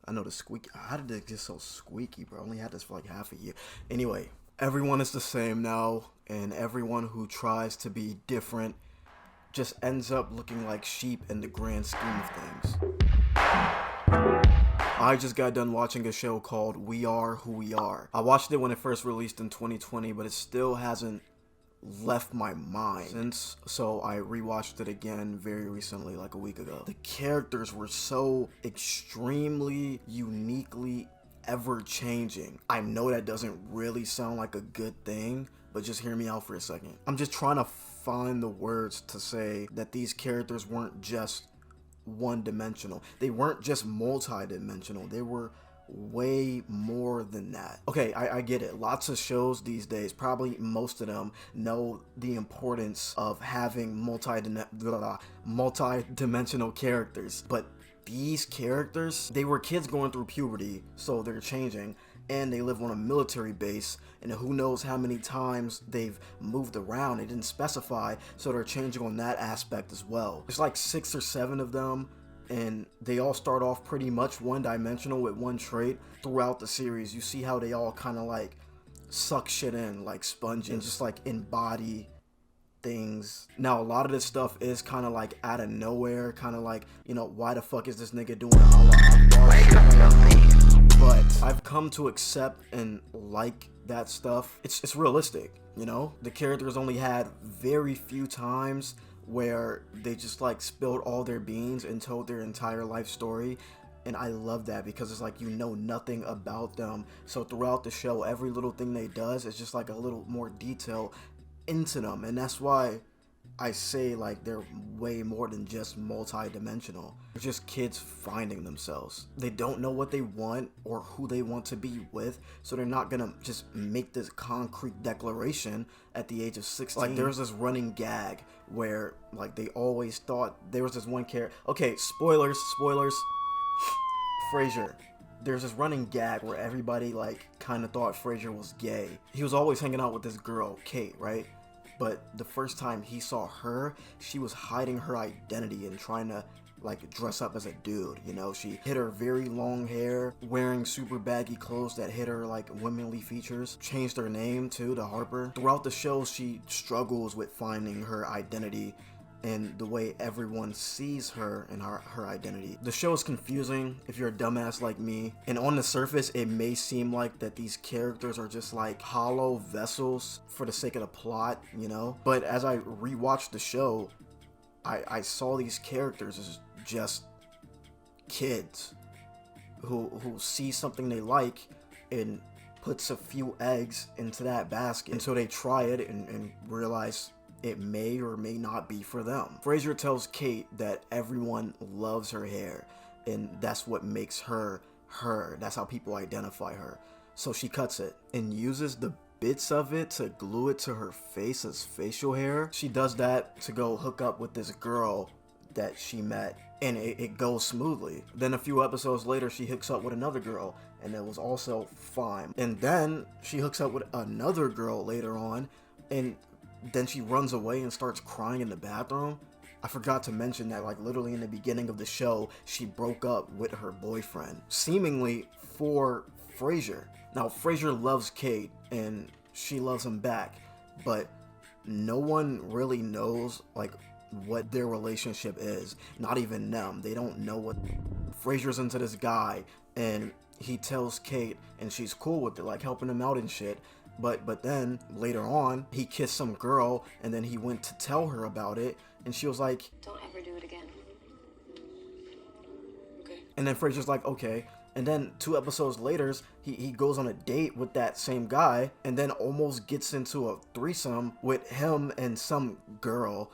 I know the squeak. How did it get so squeaky, bro? I only had this for like half a year. Anyway, everyone is the same now, and everyone who tries to be different just ends up looking like sheep in the grand scheme of things. I just got done watching a show called We Are Who We Are. I watched it when it first released in 2020, but it still hasn't left my mind since, so I rewatched it again very recently, like a week ago. The characters were so extremely uniquely ever-changing. I know that doesn't really sound like a good thing, but just hear me out for a second. I'm just trying to find the words to say that these characters weren't just one-dimensional. They weren't just multi-dimensional. They were way more than that. Okay, I get it. Lots of shows these days, probably most of them, know the importance of having multi-dimensional characters. But these characters, they were kids going through puberty, so they're changing, and they live on a military base, and who knows how many times they've moved around. They didn't specify, so they're changing on that aspect as well. There's like 6 or 7 of them, and they all start off pretty much one-dimensional with one trait. Throughout the series, you see how they all kind of like suck shit in like sponges and just like embody things. Now, a lot of this stuff is kind of like out of nowhere, kind of like, you know, why the fuck is this nigga doing Allah Akbar shit right now? But I've come to accept and like that stuff. It's realistic, you know? The characters only had very few times where they just like spilled all their beans and told their entire life story, and I love that because it's like you know nothing about them, so throughout the show every little thing they does is just like a little more detail into them, and that's why I say like they're way more than just multi-dimensional. They're just kids finding themselves. They don't know what they want or who they want to be with, so they're not gonna just make this concrete declaration at the age of 16. Like there's this running gag where like they always thought there was this one character. Okay, spoilers. Frasier. There's this running gag where everybody like kind of thought Frasier was gay. He was always hanging out with this girl, Kate, right? But the first time he saw her, she was hiding her identity and trying to like dress up as a dude, you know? She hid her very long hair, wearing super baggy clothes that hid her like womanly features, changed her name too to Harper. Throughout the show, she struggles with finding her identity and the way everyone sees her and her identity. The show is confusing if you're a dumbass like me, and on the surface it may seem like that these characters are just like hollow vessels for the sake of the plot, you know? But as I rewatched the show, I saw these characters as just kids who see something they like and puts a few eggs into that basket until they try it and realize it may or may not be for them. Frasier tells Kate that everyone loves her hair, and that's what makes her her. That's how people identify her. So she cuts it and uses the bits of it to glue it to her face as facial hair. She does that to go hook up with this girl that she met, and it goes smoothly. Then a few episodes later, she hooks up with another girl, and it was also fine. And then she hooks up with another girl later on, and then she runs away and starts crying in the bathroom. I forgot to mention that like literally in the beginning of the show, she broke up with her boyfriend, seemingly for Frasier. Now Frasier loves Kate and she loves him back, but no one really knows like what their relationship is. Not even them. They don't know what. Frasier's into this guy and he tells Kate and she's cool with it, like helping him out and shit. But then later on, he kissed some girl and then he went to tell her about it and she was like, "Don't ever do it again." Okay. And then Frasier's like, okay. And then 2 episodes later, he goes on a date with that same guy and then almost gets into a threesome with him and some girl,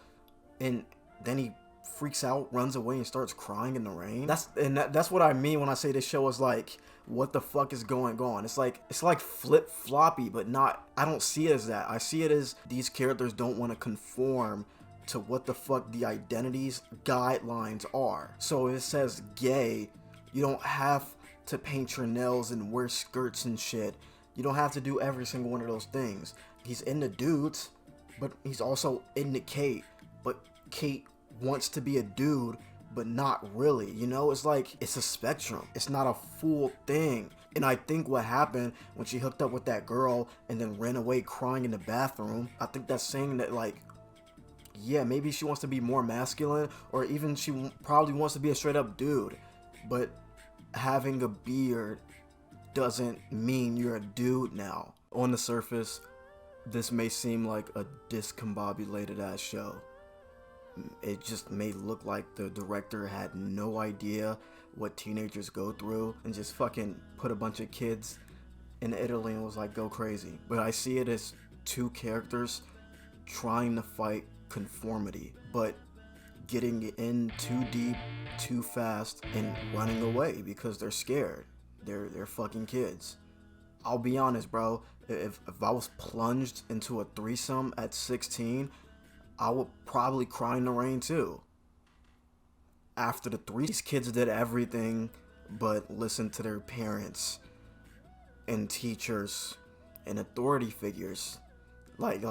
and then he freaks out, runs away, and starts crying in the rain. That's what I mean when I say this show is like, what the fuck is going on? It's like flip-floppy, but not. I don't see it as that. I see it as these characters don't want to conform to what the fuck the identities guidelines are. So if it says gay, you don't have to paint your nails and wear skirts and shit. You don't have to do every single one of those things. He's into dudes, but he's also into Kate. But Kate wants to be a dude, but not really, you know? It's like, it's a spectrum. It's not a full thing. And I think what happened when she hooked up with that girl and then ran away crying in the bathroom, I think that's saying that, like, yeah, maybe she wants to be more masculine, or even she probably wants to be a straight up dude, but having a beard doesn't mean you're a dude now. On the surface, this may seem like a discombobulated ass show. It just may look like the director had no idea what teenagers go through and just fucking put a bunch of kids in Italy and was like, go crazy. But I see it as two characters trying to fight conformity, but getting in too deep, too fast, and running away because they're scared. They're fucking kids. I'll be honest, bro. If I was plunged into a threesome at 16, I would probably cry in the rain too. After the three, these kids did everything but listen to their parents and teachers and authority figures. Like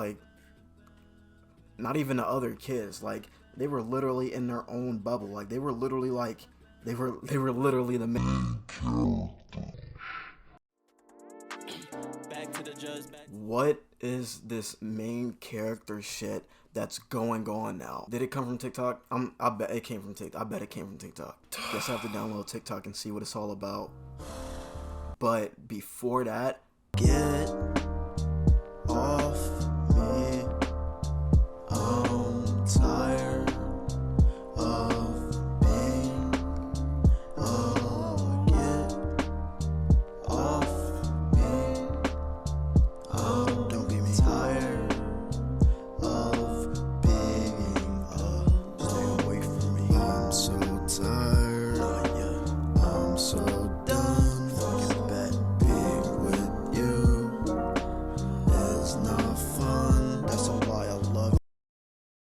not even the other kids. Like, they were literally in their own bubble. Like, they were literally literally the main characters. What is this main character shit that's going on now? Did it come from TikTok? I bet it came from TikTok. Guess I have to download TikTok and see what it's all about. But before that, get off